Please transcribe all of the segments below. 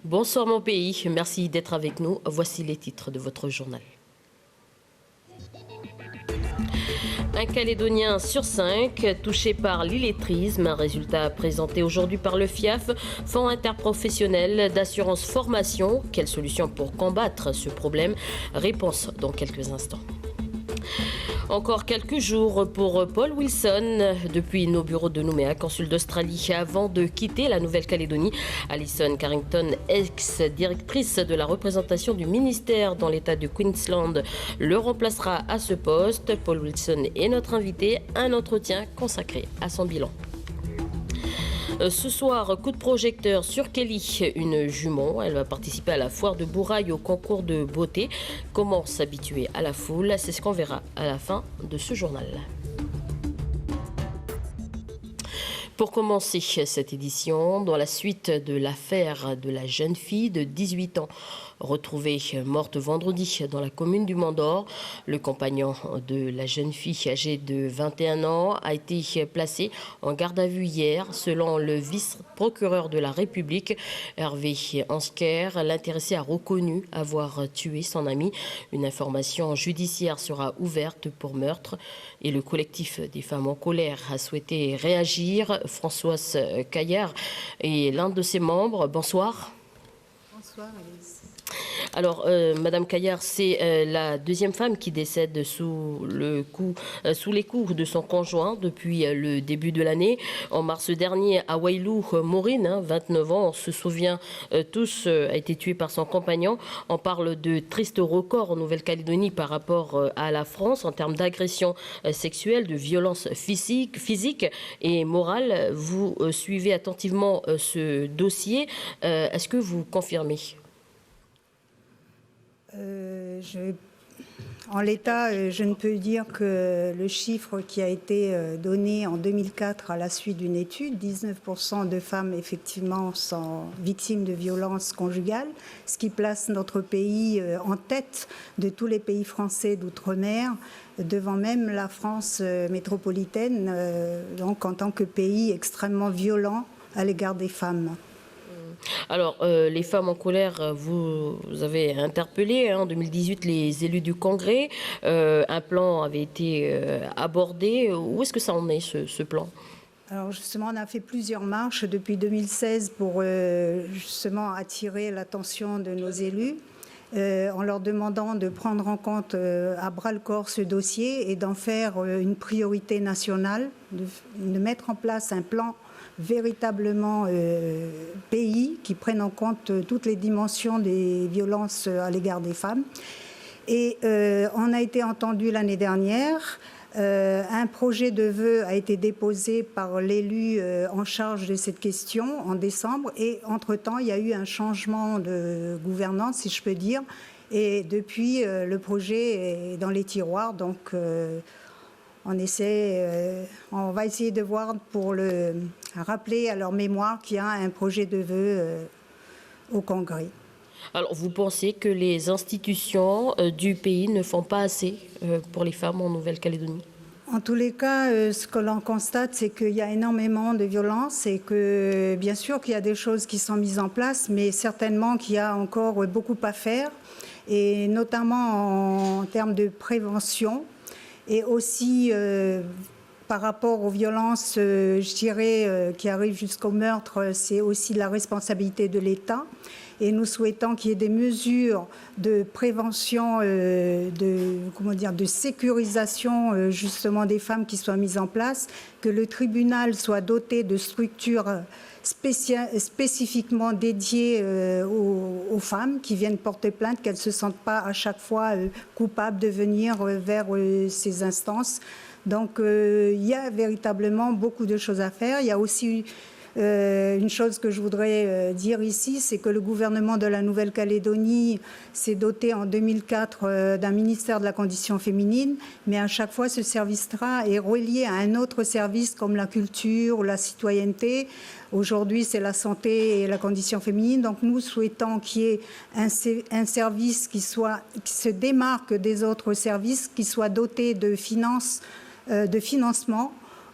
Bonsoir mon pays, merci d'être avec nous. Voici les titres de votre journal. Un Calédonien sur 5 touché par l'illettrisme, un résultat présenté aujourd'hui par le FIAF, Fonds interprofessionnel d'assurance formation. Quelle solution pour combattre ce problème? Réponse dans quelques instants. Encore quelques jours pour Paul Wilson depuis nos bureaux de Nouméa, consul d'Australie. Avant de quitter la Nouvelle-Calédonie, Alison Carrington, ex-directrice de la représentation du ministère dans l'État de Queensland, le remplacera à ce poste. Paul Wilson est notre invité, un entretien consacré à son bilan. Ce soir, coup de projecteur sur Kelly, une jument. Elle va participer à la foire de Bourail au concours de beauté. Comment s'habituer à la foule? C'est ce qu'on verra à la fin de ce journal. Pour commencer cette édition, dans la suite de l'affaire de la jeune fille de 18 ans retrouvée morte vendredi dans la commune du Mont-d'Or, le compagnon de la jeune fille âgée de 21 ans a été placé en garde à vue hier. Selon le vice-procureur de la République, Hervé Ansker, l'intéressé a reconnu avoir tué son ami. Une information judiciaire sera ouverte pour meurtre et le collectif des femmes en colère a souhaité réagir. Françoise Caillard est l'un de ses membres. Bonsoir. Bonsoir, Alice. Alors, Madame Caillard, c'est la deuxième femme qui décède sous les coups de son conjoint depuis le début de l'année. En mars dernier, à Wailou, Maureen, 29 ans, on se souvient tous, a été tuée par son compagnon. On parle de tristes records en Nouvelle-Calédonie par rapport à la France en termes d'agression sexuelle, de violence physique et morale. Vous suivez attentivement ce dossier. Est-ce que vous confirmez ? En l'état, je ne peux dire que le chiffre qui a été donné en 2004 à la suite d'une étude, 19% de femmes effectivement sont victimes de violences conjugales, ce qui place notre pays en tête de tous les pays français d'outre-mer, devant même la France métropolitaine, donc en tant que pays extrêmement violent à l'égard des femmes. Alors, les femmes en colère, vous avez interpellé en 2018 les élus du Congrès. Un plan avait été abordé. Où est-ce que ça en est, ce plan ? Alors justement, on a fait plusieurs marches depuis 2016 pour justement attirer l'attention de nos élus, en leur demandant de prendre en compte à bras-le-corps ce dossier et d'en faire une priorité nationale, de mettre en place un plan véritablement pays qui prennent en compte toutes les dimensions des violences à l'égard des femmes. Et on a été entendu l'année dernière. Un projet de vœu a été déposé par l'élu en charge de cette question en décembre. Et entre-temps, il y a eu un changement de gouvernance, si je peux dire. Et depuis, le projet est dans les tiroirs. Donc, on va essayer de voir pour rappeler à leur mémoire qu'il y a un projet de vœu au Congrès. Alors, vous pensez que les institutions du pays ne font pas assez pour les femmes en Nouvelle-Calédonie ? En tous les cas, ce que l'on constate, c'est qu'il y a énormément de violence et que, bien sûr, qu'il y a des choses qui sont mises en place, mais certainement qu'il y a encore beaucoup à faire, et notamment en termes de prévention. Et aussi, par rapport aux violences, je dirais, qui arrivent jusqu'au meurtre, c'est aussi la responsabilité de l'État. Et nous souhaitons qu'il y ait des mesures de prévention, de sécurisation justement des femmes qui soient mises en place, que le tribunal soit doté de structures spécifiquement dédiées aux femmes qui viennent porter plainte, qu'elles ne se sentent pas à chaque fois coupables de venir vers ces instances. Donc il y a véritablement beaucoup de choses à faire. Il y a aussi une chose que je voudrais dire ici, c'est que le gouvernement de la Nouvelle-Calédonie s'est doté en 2004 d'un ministère de la condition féminine, mais à chaque fois ce service-là est relié à un autre service comme la culture ou la citoyenneté. Aujourd'hui, c'est la santé et la condition féminine. Donc nous souhaitons qu'il y ait un service qui se démarque des autres services, qui soit doté de financement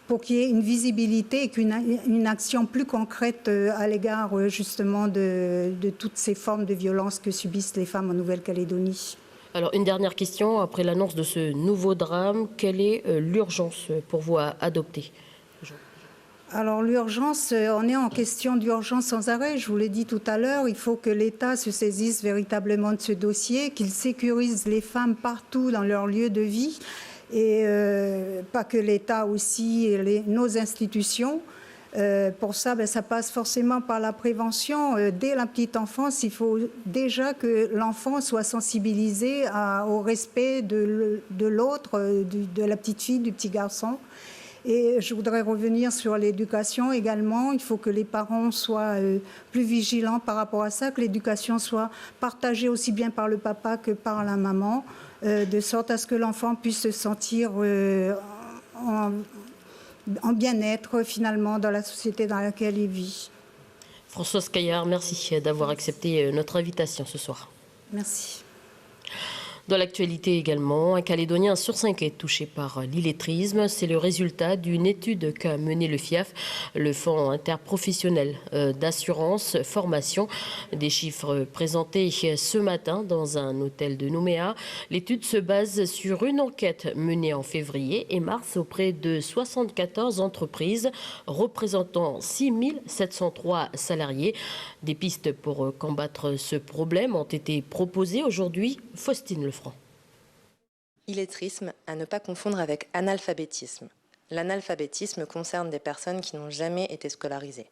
pour qu'il y ait une visibilité et qu'une action plus concrète à l'égard justement de toutes ces formes de violence que subissent les femmes en Nouvelle-Calédonie. Alors, une dernière question. Après l'annonce de ce nouveau drame, quelle est l'urgence pour vous à adopter ? Alors l'urgence, on est en question d'urgence sans arrêt. Je vous l'ai dit tout à l'heure, il faut que l'État se saisisse véritablement de ce dossier, qu'il sécurise les femmes partout dans leur lieu de vie, et pas que l'État aussi, et nos institutions. Pour ça, ça passe forcément par la prévention. Dès la petite enfance, il faut déjà que l'enfant soit sensibilisé au respect de l'autre, de la petite fille, du petit garçon. Et je voudrais revenir sur l'éducation également. Il faut que les parents soient plus vigilants par rapport à ça, que l'éducation soit partagée aussi bien par le papa que par la maman, de sorte à ce que l'enfant puisse se sentir en bien-être finalement dans la société dans laquelle il vit. Françoise Caillard, merci d'avoir accepté notre invitation ce soir. Merci. Dans l'actualité également, un Calédonien sur 5 est touché par l'illettrisme. C'est le résultat d'une étude qu'a menée le FIAF, le Fonds interprofessionnel d'assurance formation. Des chiffres présentés ce matin dans un hôtel de Nouméa. L'étude se base sur une enquête menée en février et mars auprès de 74 entreprises représentant 6 703 salariés. Des pistes pour combattre ce problème ont été proposées aujourd'hui. Faustine Lefranc. Illettrisme, à ne pas confondre avec analphabétisme. L'analphabétisme concerne des personnes qui n'ont jamais été scolarisées.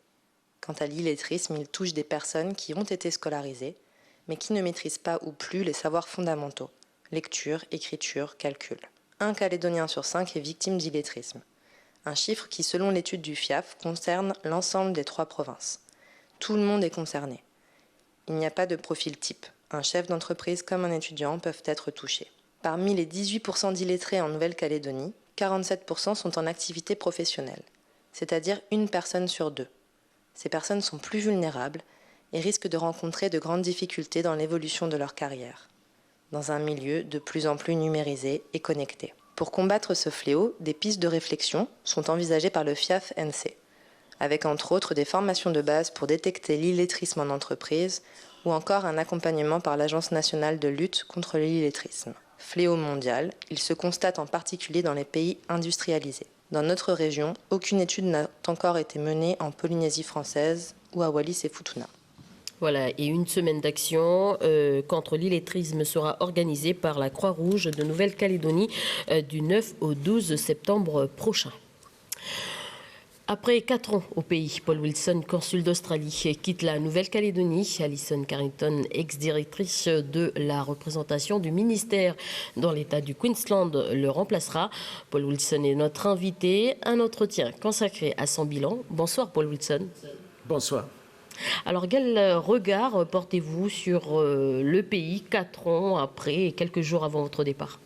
Quant à l'illettrisme, il touche des personnes qui ont été scolarisées, mais qui ne maîtrisent pas ou plus les savoirs fondamentaux, lecture, écriture, calcul. Un Calédonien sur 5 est victime d'illettrisme. Un chiffre qui, selon l'étude du FIAF, concerne l'ensemble des 3 provinces. Tout le monde est concerné. Il n'y a pas de profil type. Un chef d'entreprise comme un étudiant peuvent être touchés. Parmi les 18% d'illettrés en Nouvelle-Calédonie, 47% sont en activité professionnelle, c'est-à-dire une personne sur 2. Ces personnes sont plus vulnérables et risquent de rencontrer de grandes difficultés dans l'évolution de leur carrière, dans un milieu de plus en plus numérisé et connecté. Pour combattre ce fléau, des pistes de réflexion sont envisagées par le FIAF-NC, avec entre autres des formations de base pour détecter l'illettrisme en entreprise ou encore un accompagnement par l'Agence nationale de lutte contre l'illettrisme. Fléau mondial, il se constate en particulier dans les pays industrialisés. Dans notre région, aucune étude n'a encore été menée en Polynésie française ou à Wallis et Futuna. Voilà, et une semaine d'action contre l'illettrisme sera organisée par la Croix-Rouge de Nouvelle-Calédonie du 9 au 12 septembre prochain. Après 4 ans au pays, Paul Wilson, consul d'Australie, quitte la Nouvelle-Calédonie. Alison Carrington, ex-directrice de la représentation du ministère dans l'État du Queensland, le remplacera. Paul Wilson est notre invité. Un entretien consacré à son bilan. Bonsoir Paul Wilson. Bonsoir. Alors quel regard portez-vous sur le pays 4 ans après et quelques jours avant votre départ ?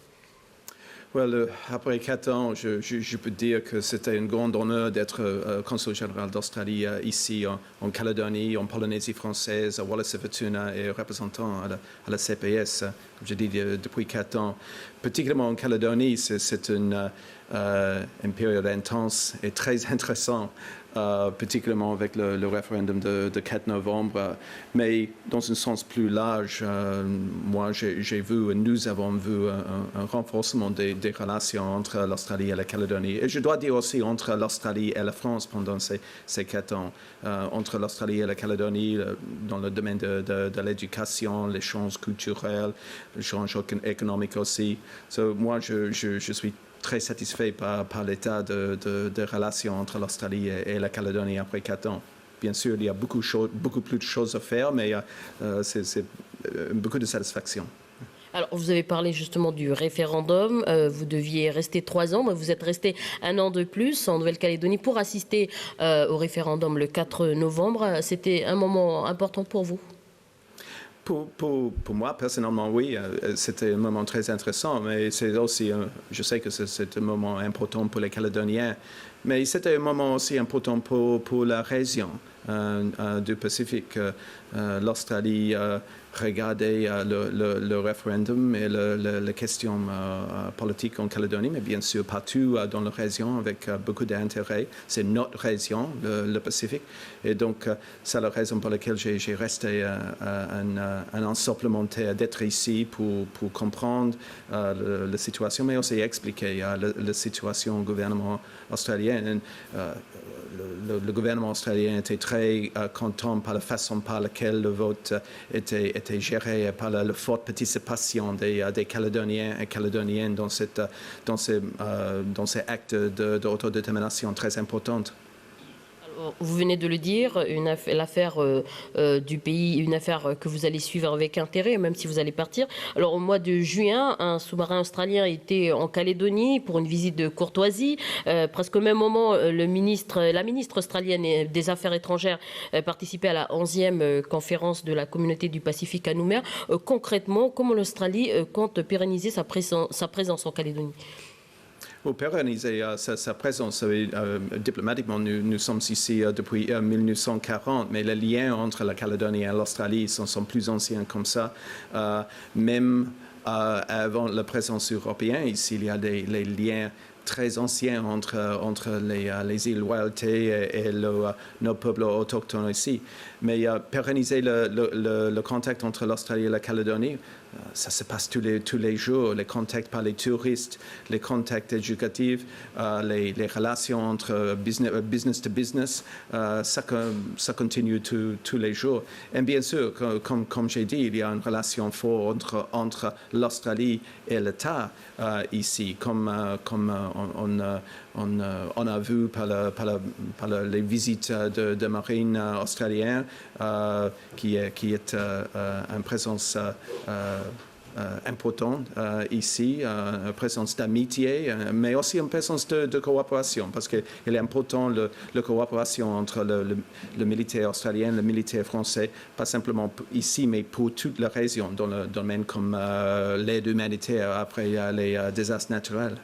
Après 4 ans, je peux dire que c'était un grand honneur d'être consul général d'Australie ici en Calédonie, en Polynésie française, à Wallis et Futuna et représentant à la CPS, comme je dis, depuis 4 ans. Particulièrement en Calédonie, c'est une période intense et très intéressante. Particulièrement avec le référendum de 4 novembre. Mais dans un sens plus large, moi, nous avons vu un renforcement des relations entre l'Australie et la Calédonie. Et je dois dire aussi entre l'Australie et la France pendant ces 4 ans. Entre l'Australie et la Calédonie, dans le domaine de l'éducation, l'échange culturel, l'échange économique aussi. Moi, je suis très satisfait par l'état de relations entre l'Australie et la Calédonie après 4 ans. Bien sûr, il y a beaucoup plus de choses à faire, mais c'est beaucoup de satisfaction. Alors, vous avez parlé justement du référendum. Vous deviez rester 3 ans, mais vous êtes resté 1 an de plus en Nouvelle-Calédonie pour assister au référendum le 4 novembre. C'était un moment important pour vous ? Pour moi, personnellement, oui, c'était un moment très intéressant, mais c'est aussi, je sais que c'est un moment important pour les Calédoniens, mais c'était un moment aussi important pour la région. du Pacifique. L'Australie regardait le référendum et les questions politiques en Calédonie, mais bien sûr partout dans la région avec beaucoup d'intérêt. C'est notre région, le Pacifique. Et donc, c'est la raison pour laquelle j'ai resté un an supplémentaire d'être ici pour comprendre la situation, mais aussi expliquer la situation au gouvernement australien. Le gouvernement australien était très content par la façon par laquelle le vote était géré, par la forte participation des Calédoniens et Calédoniennes dans ces actes d'autodétermination très importants. Vous venez de le dire, l'affaire du pays, une affaire que vous allez suivre avec intérêt, même si vous allez partir. Alors, au mois de juin, un sous-marin australien était en Calédonie pour une visite de courtoisie. Presque au même moment, la ministre australienne des Affaires étrangères participait à la 11e conférence de la communauté du Pacifique à Nouméa. Concrètement, comment l'Australie compte pérenniser sa présence en Calédonie ? Pour pérenniser sa présence diplomatiquement, nous sommes ici depuis 1940, mais les liens entre la Calédonie et l'Australie sont plus anciens comme ça. Même avant la présence européenne, ici, il y a les liens très anciens entre les îles Loyauté et nos peuples autochtones ici. Mais pérenniser le contact entre l'Australie et la Calédonie, ça se passe tous les jours, les contacts par les touristes, les contacts éducatifs, les relations entre business to business, ça continue tous les jours. Et bien sûr, comme j'ai dit, il y a une relation forte entre l'Australie et l'État ici, comme on a vu par les visites de marine australienne, qui est une présence importante ici, une présence d'amitié, mais aussi une présence de coopération, parce qu'il est important la coopération entre le militaire australien, le militaire français, pas simplement ici, mais pour toute la région, dans le domaine comme l'aide humanitaire après les désastres naturels.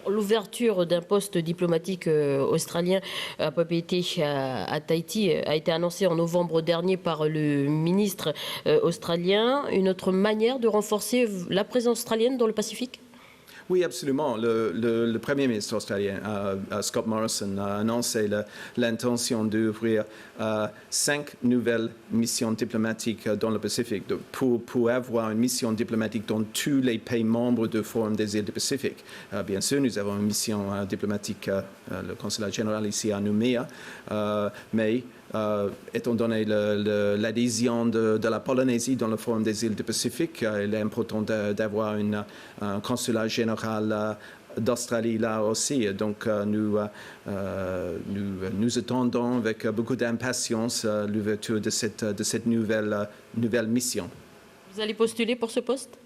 L'ouverture d'un poste diplomatique australien à Papeete à Tahiti a été annoncée en novembre dernier par le ministre australien. Une autre manière de renforcer la présence australienne dans le Pacifique ? Oui, absolument. Le Premier ministre australien, Scott Morrison, a annoncé l'intention d'ouvrir 5 nouvelles missions diplomatiques dans le Pacifique pour avoir une mission diplomatique dans tous les pays membres du Forum des îles du Pacifique. Bien sûr, nous avons une mission diplomatique, le consulat général ici à Nouméa, mais étant donné l'adhésion de la Polynésie dans le Forum des îles du Pacifique, il est important d'avoir un consulat général d'Australie là aussi. Donc nous attendons avec beaucoup d'impatience l'ouverture de cette nouvelle mission. Vous allez postuler pour ce poste ?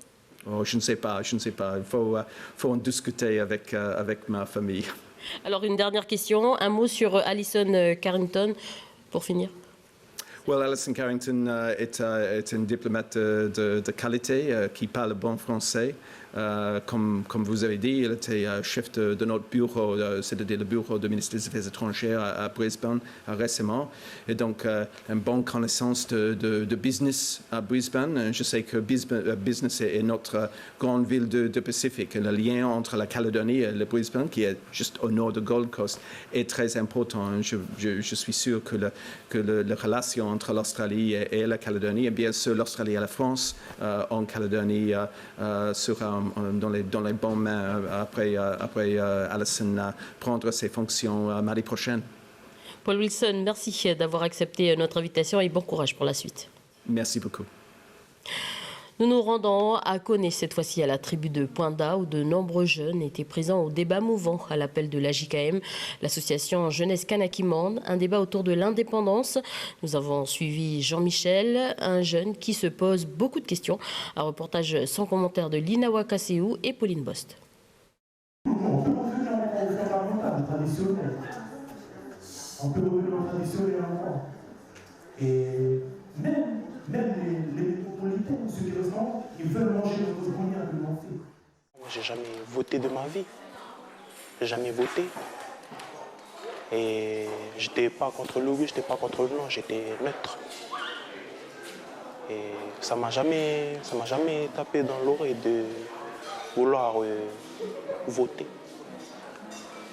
Oh, je ne sais pas. Il faut en discuter avec ma famille. Alors une dernière question, un mot sur Alison Carrington pour finir. Well, Alison Carrington est une diplomate de qualité qui parle bon français. Comme vous avez dit, elle était chef de notre bureau, c'est-à-dire le bureau du ministre des Affaires étrangères à Brisbane récemment. Et donc, une bonne connaissance de business à Brisbane. Je sais que business est notre grande ville de Pacifique. Le lien entre la Calédonie et le Brisbane, qui est juste au nord de Gold Coast, est très important. Je suis sûr que la relation entre l'Australie et la Calédonie, et bien sûr l'Australie et la France en Calédonie, sera dans les bonnes mains après Alison prendre ses fonctions mardi prochain. Paul Wilson, merci d'avoir accepté notre invitation et bon courage pour la suite. Merci beaucoup. Nous nous rendons à Koné, cette fois-ci à la tribu de Poinda, où de nombreux jeunes étaient présents au débat mouvant à l'appel de l'AJKM, l'association Jeunesse Kanakimande, un débat autour de l'indépendance. Nous avons suivi Jean-Michel, un jeune qui se pose beaucoup de questions. Un reportage sans commentaire de Lina Wakaseou et Pauline Bost. On peut revenir au fondamental, traditionnel. On peut revenir au traditionnel encore. Et même les métropolitains, ceux qui restent, ils veulent manger notre manière de manger. Moi, j'ai jamais voté de ma vie. J'ai jamais voté. Et j'étais pas contre le oui, j'étais pas contre le non, j'étais neutre. Et ça m'a jamais tapé dans l'oreille de vouloir voter.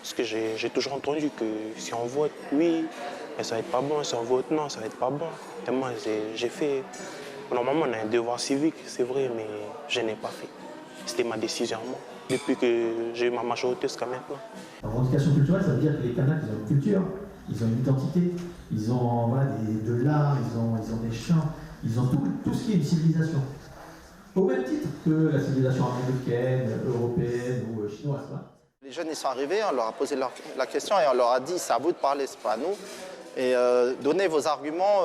Parce que j'ai toujours entendu que si on vote oui, ça va être pas bon, si on vote non, ça va être pas bon. Et moi, j'ai fait... Normalement, on a un devoir civique, c'est vrai, mais je n'ai pas fait. C'était ma décision, moi, depuis que j'ai eu ma majorité jusqu'à maintenant. La revendication culturelle, ça veut dire que les Kanaks, ils ont une culture, ils ont une identité, ils ont voilà, de l'art, ils ont des chants, ils ont tout ce qui est une civilisation. Au même titre que la civilisation américaine, européenne ou chinoise. Voilà. Les jeunes, ils sont arrivés, on leur a posé la question et on leur a dit, c'est à vous de parler, c'est pas à nous. Et donnez vos arguments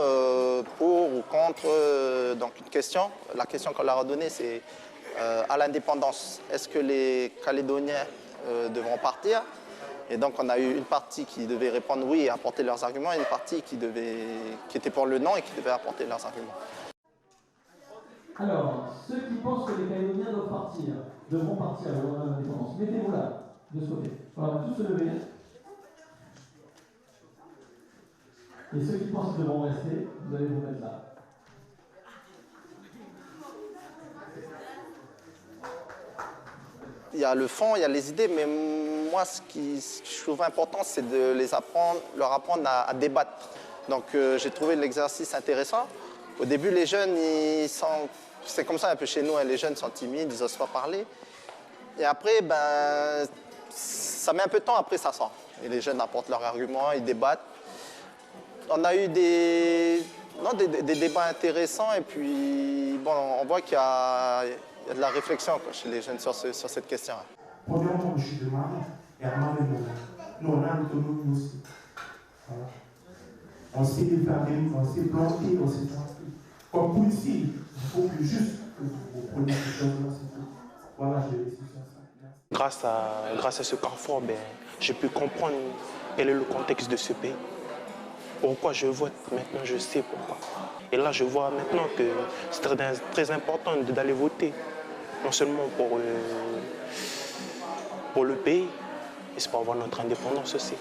pour ou contre. Donc une question, la question qu'on leur a donnée, c'est à l'indépendance, est-ce que les Calédoniens devront partir? Et donc on a eu une partie qui devait répondre oui et apporter leurs arguments, et une partie qui était pour le non et qui devait apporter leurs arguments. Alors, ceux qui pensent que les Calédoniens devront partir à l'indépendance, mettez-vous là, de ce côté. On va tous se lever. Et ceux qui pensent qu'ils devront rester, vous allez vous mettre là. Il y a le fond, il y a les idées, mais moi, ce que je trouve important, c'est de leur apprendre à débattre. Donc, j'ai trouvé l'exercice intéressant. Au début, les jeunes, c'est comme ça un peu chez nous, hein, les jeunes sont timides, ils n'osent pas parler. Et après, ça met un peu de temps, après ça sort. Et les jeunes apportent leurs arguments, ils débattent. On a eu des débats intéressants et puis bon, on voit qu'il y a de la réflexion chez les jeunes sur cette question. Premièrement, je suis de Marie et à Marie, nous on a l'autonomie aussi. Voilà. On sait faire des livres, on sait planter, on sait planter. Comme policier, il faut que juste que vous preniez ces choses-là, c'est tout. Voilà, j'ai réussi ça. Grâce à ce carrefour, j'ai pu comprendre quel est le contexte de ce pays. Pourquoi je vote, maintenant je sais pourquoi. Et là je vois maintenant que c'est très important d'aller voter. Non seulement pour le pays, mais c'est pour avoir notre indépendance aussi.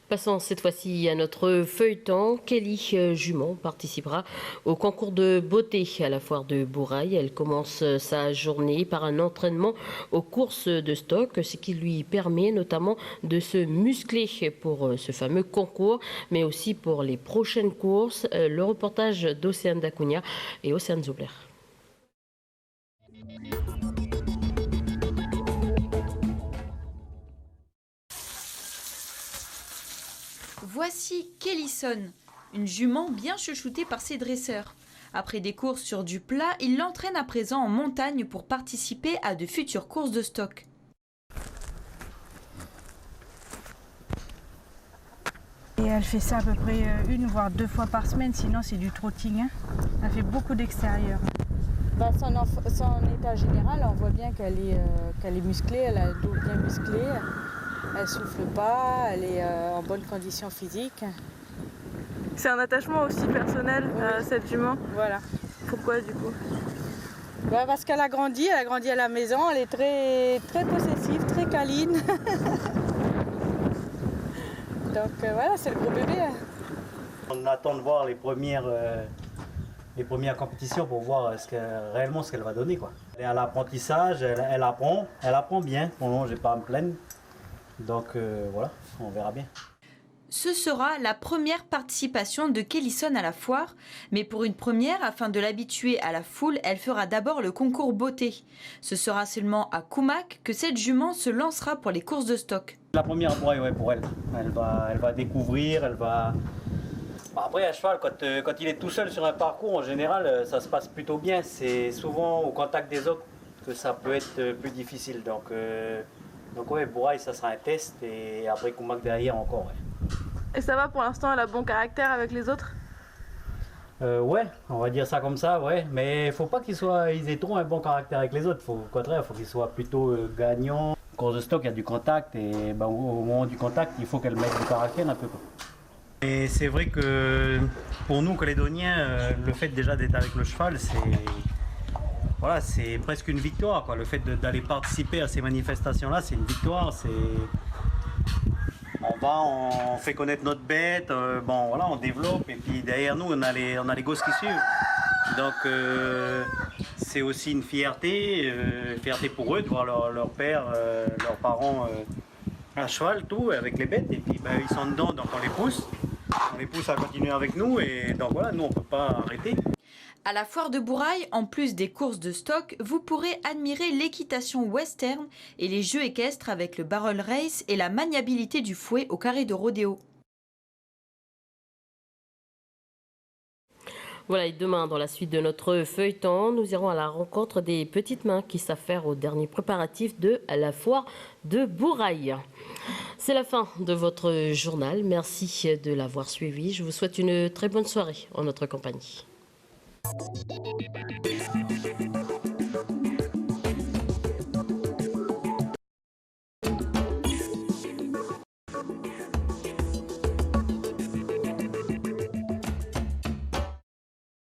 Passons cette fois-ci à notre feuilleton. Kelly Jument participera au concours de beauté à la foire de Bourail. Elle commence sa journée par un entraînement aux courses de stock, ce qui lui permet notamment de se muscler pour ce fameux concours, mais aussi pour les prochaines courses. Le reportage d'Océane Dacunha et Océane Zoubler. Voici Kellyson, une jument bien chouchoutée par ses dresseurs. Après des courses sur du plat, il l'entraîne à présent en montagne pour participer à de futures courses de stock. Et elle fait ça à peu près 1 voire 2 fois par semaine, sinon c'est du trotting. Hein. Elle fait beaucoup d'extérieur. Son état général, on voit bien qu'elle est musclée, elle a le dos bien musclé. Elle souffle pas, elle est en bonne condition physique. C'est un attachement aussi personnel à cette jument. Voilà. Pourquoi du coup? Parce qu'elle a grandi à la maison, elle est très, très possessive, très câline. Donc voilà, c'est le gros bébé. On attend de voir les premières compétitions pour voir réellement ce qu'elle va donner, quoi. Elle est à l'apprentissage, elle apprend bien. Pour le moment, j'ai pas à me plaindre. Donc voilà, on verra bien. Ce sera la première participation de Kellyson à la foire, mais pour une première, afin de l'habituer à la foule, elle fera d'abord le concours beauté. Ce sera seulement à Koumak que cette jument se lancera pour les courses de stock. La première ouais, pour elle. Elle va découvrir, elle va... Après, à cheval, quand il est tout seul sur un parcours, en général, ça se passe plutôt bien. C'est souvent au contact des autres que ça peut être plus difficile. Donc ouais, Bourail, ça sera un test et après Koumak derrière encore. Ouais. Et ça va pour l'instant, elle a bon caractère avec les autres? Ouais, on va dire ça comme ça, ouais. Mais il faut pas qu'ils aient trop un bon caractère avec les autres. Au contraire, il faut qu'ils soient plutôt gagnants. En course de stock, il y a du contact et au moment du contact, il faut qu'elle mette du caractère un peu. Et c'est vrai que pour nous, Calédoniens, le fait déjà d'être avec le cheval, voilà, c'est presque une victoire, quoi. Le fait d'aller participer à ces manifestations-là, c'est une victoire. On fait connaître notre bête, bon voilà, on développe, et puis derrière nous, on a les gosses qui suivent. Donc c'est aussi une fierté pour eux de voir leur père, leurs parents à cheval, tout, avec les bêtes, et puis ils sont dedans, donc on les pousse à continuer avec nous, et donc voilà, nous on ne peut pas arrêter. À la foire de Bourail, en plus des courses de stock, vous pourrez admirer l'équitation western et les jeux équestres avec le barrel race et la maniabilité du fouet au carré de rodéo. Voilà, et demain, dans la suite de notre feuilleton, nous irons à la rencontre des petites mains qui s'affairent aux derniers préparatifs de la foire de Bourail. C'est la fin de votre journal. Merci de l'avoir suivi. Je vous souhaite une très bonne soirée en notre compagnie.